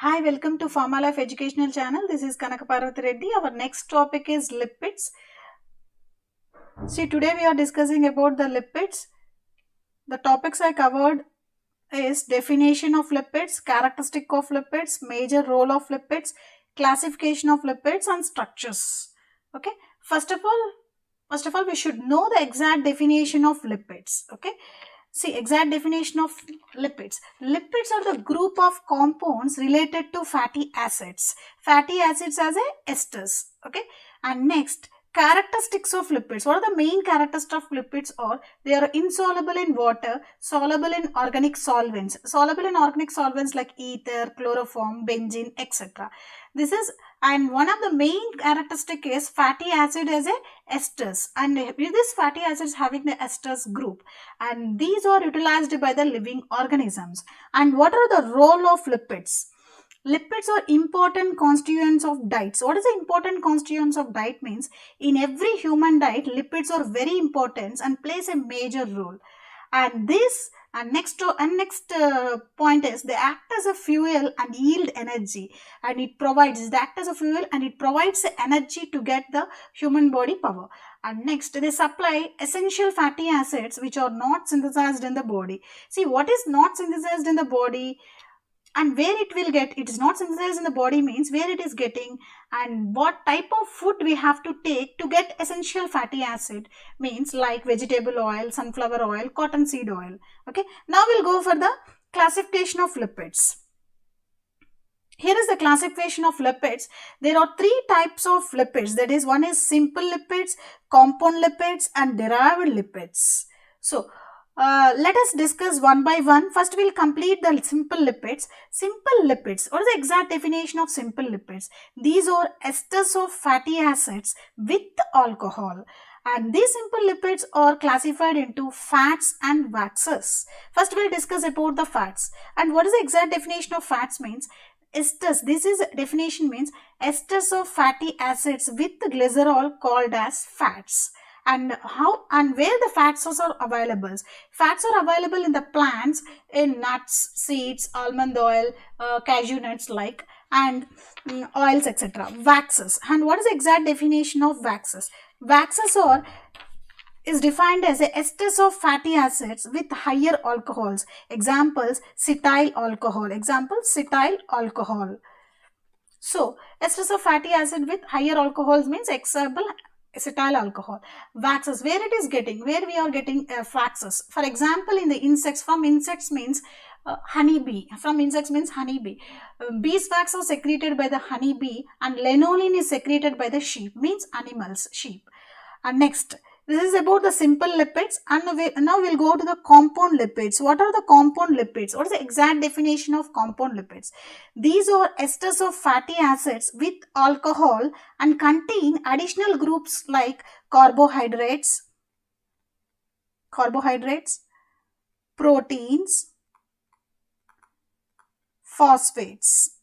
Hi, welcome to Pharma Life Educational Channel. This is Kanaka Parvati Reddy. Our next topic is lipids. See, today we are discussing about the lipids. The topics I covered is definition of lipids, characteristic of lipids, major role of lipids, classification of lipids and structures. Okay. First of all, we should know the exact definition of lipids. Okay. See, exact definition of lipids. Lipids are the group of compounds related to fatty acids. Fatty acids as a esters. Okay. And next, characteristics of lipids. What are the main characteristics of lipids? Or they are insoluble in water, soluble in organic solvents. Soluble in organic solvents like ether, chloroform, benzene, etc. This is, and one of the main characteristic is fatty acid as a esters, and this fatty acids having the esters group, and these are utilized by the living organisms. And what are the role of lipids? Lipids are important constituents of diets. What is the important constituents of diet means? In every human diet, lipids are very important and plays a major role. And this and next point is they act as a fuel and yield energy, and it provides they act as a fuel and it provides the energy to get the human body power. And next, they supply essential fatty acids which are not synthesized in the body. See, what is not synthesized in the body and where it will get? It is not synthesized in the body means where it is getting, and what type of food we have to take to get essential fatty acid means like vegetable oil, sunflower oil, cottonseed oil. Okay, now we'll go for the classification of lipids. Here is the classification of lipids. There are three types of lipids, that is, one is simple lipids, compound lipids and derived lipids. So let us discuss one by one. First, we'll complete the simple lipids. Simple lipids. What is the exact definition of simple lipids? These are esters of fatty acids with alcohol. And these simple lipids are classified into fats and waxes. First, we'll discuss about the fats. And what is the exact definition of fats means? Esters. This is definition means esters of fatty acids with glycerol called as fats. And how and where the fats are available? Fats are available in the plants, in nuts, seeds, almond oil, cashew nuts like, and oils, etc. Waxes. And what is the exact definition of waxes? Waxes are is defined as a esters of fatty acids with higher alcohols. Examples, cetyl alcohol. So, esters of fatty acid with higher alcohols means example acetyl alcohol. Waxes, where it is getting, where we are getting waxes. For example, in the insects, from insects means honeybee. From insects means honeybee. Beeswax are secreted by the honeybee, and lanolin is secreted by the sheep, means animals, sheep. And next, this is about the simple lipids, and now we'll go to the compound lipids. What are the compound lipids? What is the exact definition of compound lipids? These are esters of fatty acids with alcohol and contain additional groups like carbohydrates, proteins, phosphates,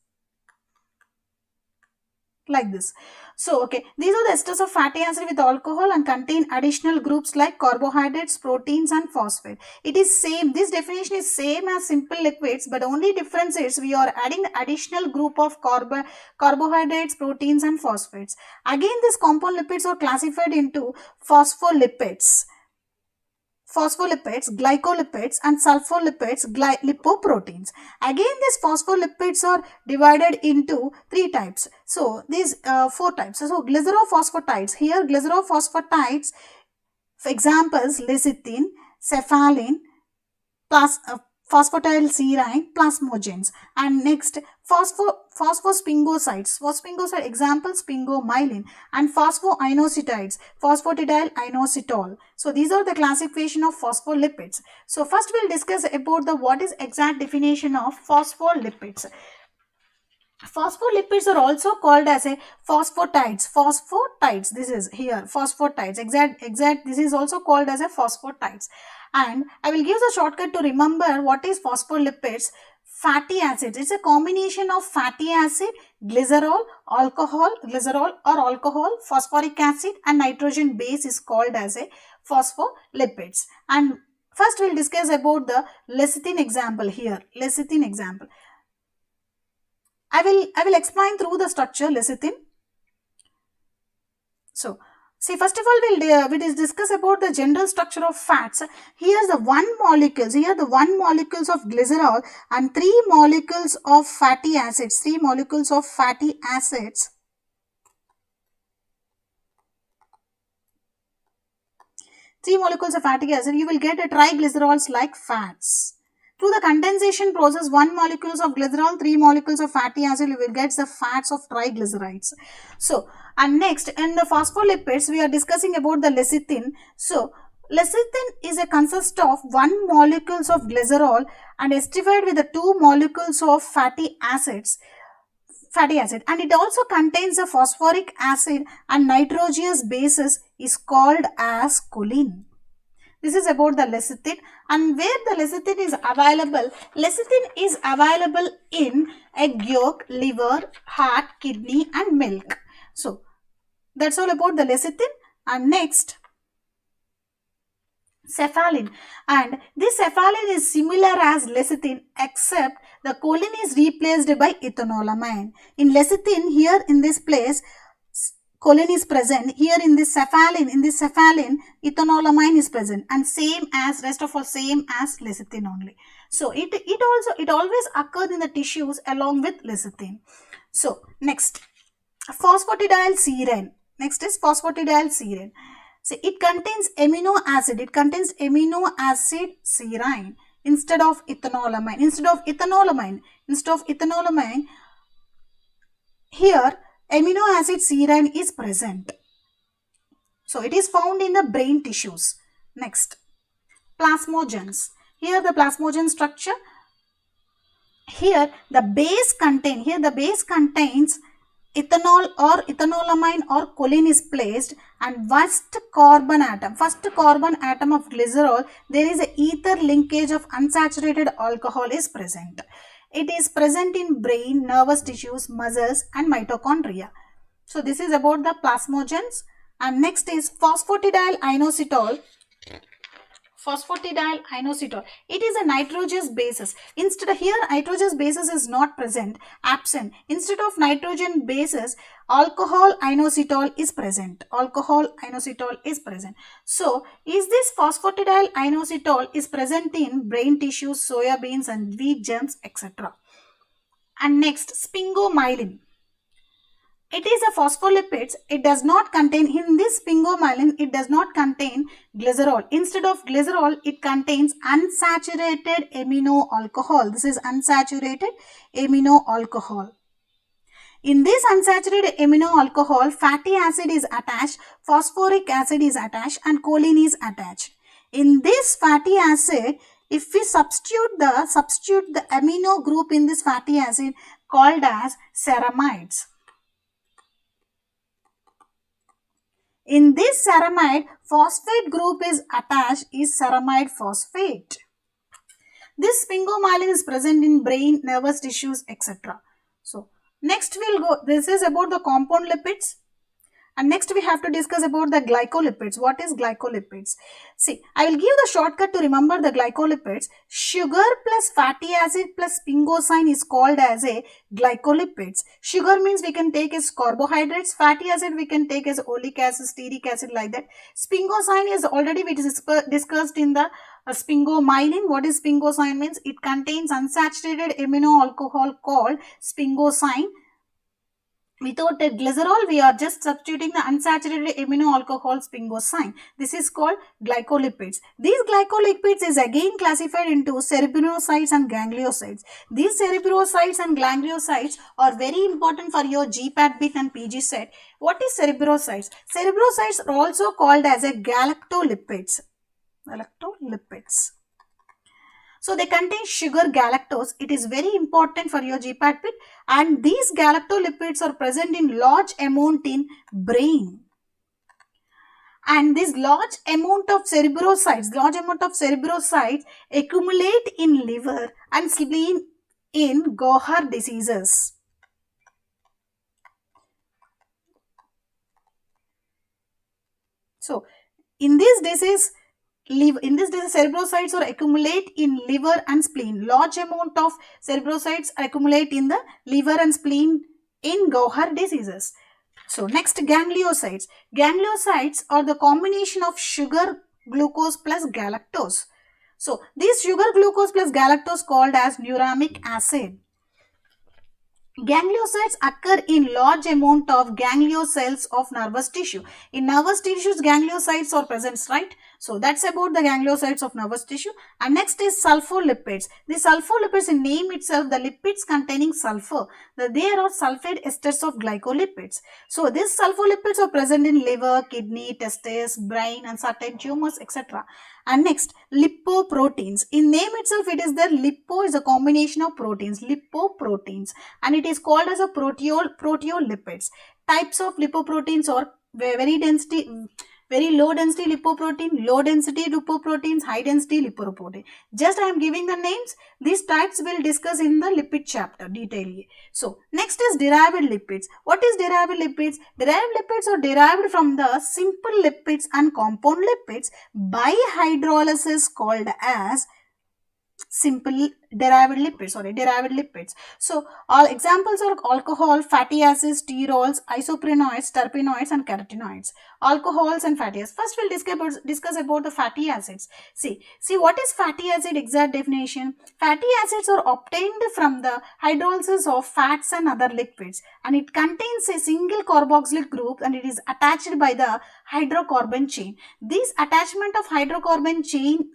like this. So, okay, these are the esters of fatty acid with alcohol and contain additional groups like carbohydrates, proteins and phosphate. It is same, this definition is same as simple liquids, but only difference is we are adding the additional group of carbohydrates, proteins and phosphates. Again, these compound lipids are classified into phospholipids, glycolipids and sulfolipids, lipoproteins. Again, these phospholipids are divided into three types. So, these four types. So, glycerophosphatides. Here, glycerophosphatides, for examples, lecithin, cephalin, phosphatidylserine, plasmogens. And next, phosphospingosides. Phosphospingoside example, sphingomyelin, and phosphoinositides, phosphatidylinositol. So these are the classification of phospholipids. So first we'll discuss about the what is exact definition of phospholipids. Phospholipids are also called as a phosphatides. This is here phosphatides. Exact. This is also called as a phosphatides. And I will give the shortcut to remember what is phospholipids. Fatty acids. It's a combination of fatty acid, glycerol or alcohol, phosphoric acid and nitrogen base is called as a phospholipids. And first we'll discuss about the lecithin example here. Lecithin example. I will explain through the structure lecithin. So, see, first of all, we'll discuss about the general structure of fats. Here's the here the 1 molecules of glycerol and 3 molecules of fatty acids. 3 molecules of fatty acids. 3 molecules of fatty acid, you will get a triglycerols like fats. Through the condensation process, 1 molecules of glycerol, 3 molecules of fatty acid, you will get the fats of triglycerides. So, and next, in the phospholipids, we are discussing about the lecithin. So, lecithin is a consist of 1 molecules of glycerol and esterified with the 2 molecules of fatty acid, and it also contains a phosphoric acid and nitrogenous bases is called as choline. This is about the lecithin, and where the lecithin is available. Lecithin is available in egg yolk, liver, heart, kidney and milk. So, that's all about the lecithin. And next, cephalin, and this cephalin is similar as lecithin except the choline is replaced by ethanolamine. In lecithin, here in this place choline is present. Here in this cephalin, ethanolamine is present, and same as rest of all same as lecithin only. So it always occurs in the tissues along with lecithin. So next, phosphatidylserine. Next is phosphatidylserine. So it contains amino acid. It contains amino acid serine instead of ethanolamine. Instead of ethanolamine, here amino acid serine is present. So it is found in the brain tissues. Next, plasmogens. Here the plasmogen structure. Here the base contains ethanol or ethanolamine or choline is placed, and first carbon atom of glycerol, there is a ether linkage of unsaturated alcohol is present. It is present in brain, nervous tissues, muscles and mitochondria. So this is about the plasmogens. And next is phosphatidyl inositol. It is a nitrogenous basis. Instead of here, nitrogenous basis is not present, absent. Instead of nitrogen basis, alcohol inositol is present. So, is this phosphatidyl inositol is present in brain tissues, soya beans and wheat germs, etc. And next, sphingomyelin. It is a phospholipids. It does not contain, in this sphingomyelin, it does not contain glycerol. Instead of glycerol, it contains unsaturated amino alcohol. This is unsaturated amino alcohol. In this unsaturated amino alcohol, fatty acid is attached, phosphoric acid is attached and choline is attached. In this fatty acid, if we substitute the amino group in this fatty acid called as ceramides. In this ceramide, phosphate group is attached is ceramide phosphate. This sphingomyelin is present in brain, nervous tissues, etc. So, next we'll go, this is about the compound lipids. And next we have to discuss about the glycolipids. What is glycolipids? See, I will give the shortcut to remember the glycolipids. Sugar plus fatty acid plus sphingosine is called as a glycolipids. Sugar means we can take as carbohydrates. Fatty acid we can take as oleic acid, stearic acid, like that. Sphingosine is already we discussed in the sphingomyelin. What is sphingosine means? It contains unsaturated amino alcohol called sphingosine. Without a glycerol, we are just substituting the unsaturated amino alcohol sphingosine. This is called glycolipids. These glycolipids is again classified into cerebrocytes and gangliosides. These cerebrocytes and gangliosides are very important for your GPAT bit and PG set. What is cerebrocytes? Cerebrocytes are also called as a galactolipids. So they contain sugar galactose. It is very important for your GPAT bit, and these galactolipids are present in large amount in brain. And this large amount of cerebrocytes accumulate in liver and spleen in Gohar diseases. So in this disease, in this disease, cerebrocytes or accumulate in liver and spleen. Large amount of cerebrocytes accumulate in the liver and spleen in Gaucher diseases. So next, gangliosides. Gangliosides are the combination of sugar, glucose plus galactose. So these sugar, glucose plus galactose called as neuramic acid. Gangliosides occur in large amount of gangliocells of nervous tissue. In nervous tissues, gangliosides are present, right? So that's about the gangliosides of nervous tissue. And next is sulfolipids. The sulfolipids, in name itself, the lipids containing sulfur. They are sulfate esters of glycolipids. So these sulfolipids are present in liver, kidney, testes, brain, and certain tumors, etc. And next, lipoproteins. In name itself, it is there. Lipo is a combination of proteins, lipoproteins, and it is called as a proteolipids. Types of lipoproteins are very low density lipoprotein, low density lipoproteins, high density lipoprotein. Just I am giving the names. These types will discuss in the lipid chapter detailedly. So next is derived lipids. What is derived lipids? Derived lipids are derived from the simple lipids and compound lipids by hydrolysis called as simple derived lipids. So all examples are alcohol, fatty acids, sterols, isoprenoids, terpenoids, and carotenoids. Alcohols and fatty acids. First we'll discuss about the fatty acids. See what is fatty acid? Exact definition. Fatty acids are obtained from the hydrolysis of fats and other liquids, and it contains a single carboxylic group, and it is attached by the hydrocarbon chain. This attachment of hydrocarbon chain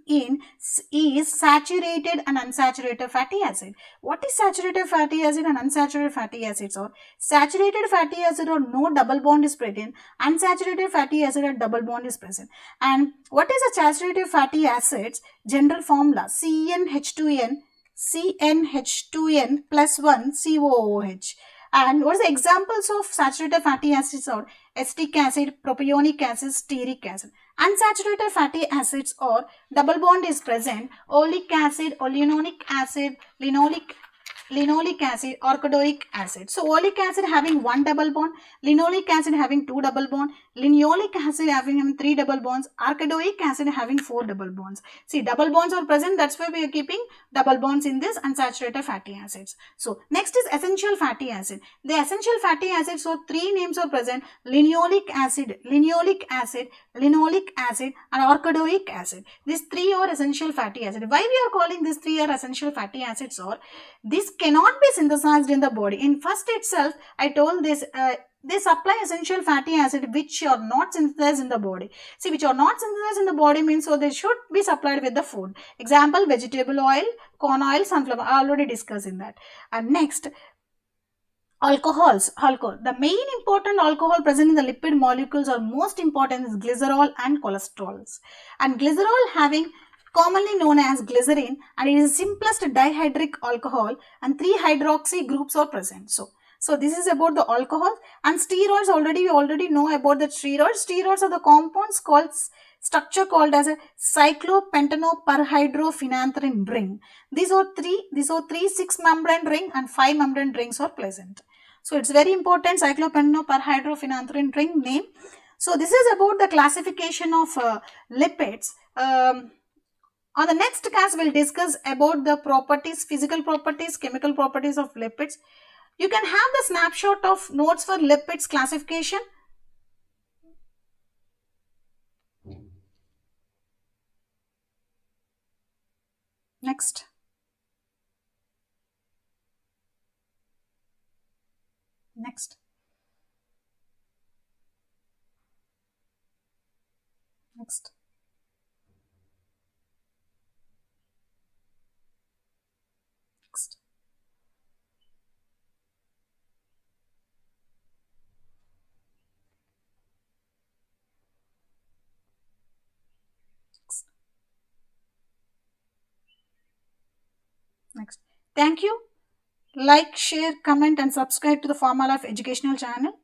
is saturated and unsaturated fatty acid. What is saturated fatty acid and unsaturated fatty acids? Or saturated fatty acid or no double bond is present. Unsaturated fatty acid or double bond is present. And what is a saturated fatty acids? General formula: CnH2n plus 1 COOH. And what are the examples of saturated fatty acids? Are acetic acid, propionic acid, stearic acid. Unsaturated fatty acids or double bond is present: oleic acid, oleanonic acid, linoleic acid, orchidoic acid. So oleic acid having one double bond, linoleic acid having two double bond, linoleic acid having three double bonds, orchidoic acid having four double bonds. See, double bonds are present, that's why we are keeping double bonds in this unsaturated fatty acids. So next is essential fatty acid. The essential fatty acids, so three names are present: linoleic acid, linoleic acid, linoleic acid, and orchidoic acid. These three are essential fatty acids. Why we are calling these three are essential fatty acids? Or this cannot be synthesized in the body. In first itself, I told this, they supply essential fatty acid which are not synthesized in the body. See, which are not synthesized in the body means so they should be supplied with the food. Example: vegetable oil, corn oil, sunflower. I already discussed in that. And next, alcohols. The main important alcohol present in the lipid molecules are most important is glycerol and cholesterols. And glycerol having commonly known as glycerin, and it is the simplest dihydric alcohol, and 3 hydroxy groups are present. So this is about the alcohol. And steroids, we already know about the steroids. Steroids are the compounds called structure called as a cyclopentanoperhydrophenanthrene ring. These are three 6 membrane ring and 5 membrane rings are present. So it's very important, cyclopentanoperhydrophenanthrene ring name. So this is about the classification of lipids. On the next class, we'll discuss about the properties, physical properties, chemical properties of lipids. You can have the snapshot of notes for lipids classification. Next. Next. Next. Next. Next. Thank you. Like, share, comment, and subscribe to the Pharma Life Educational channel.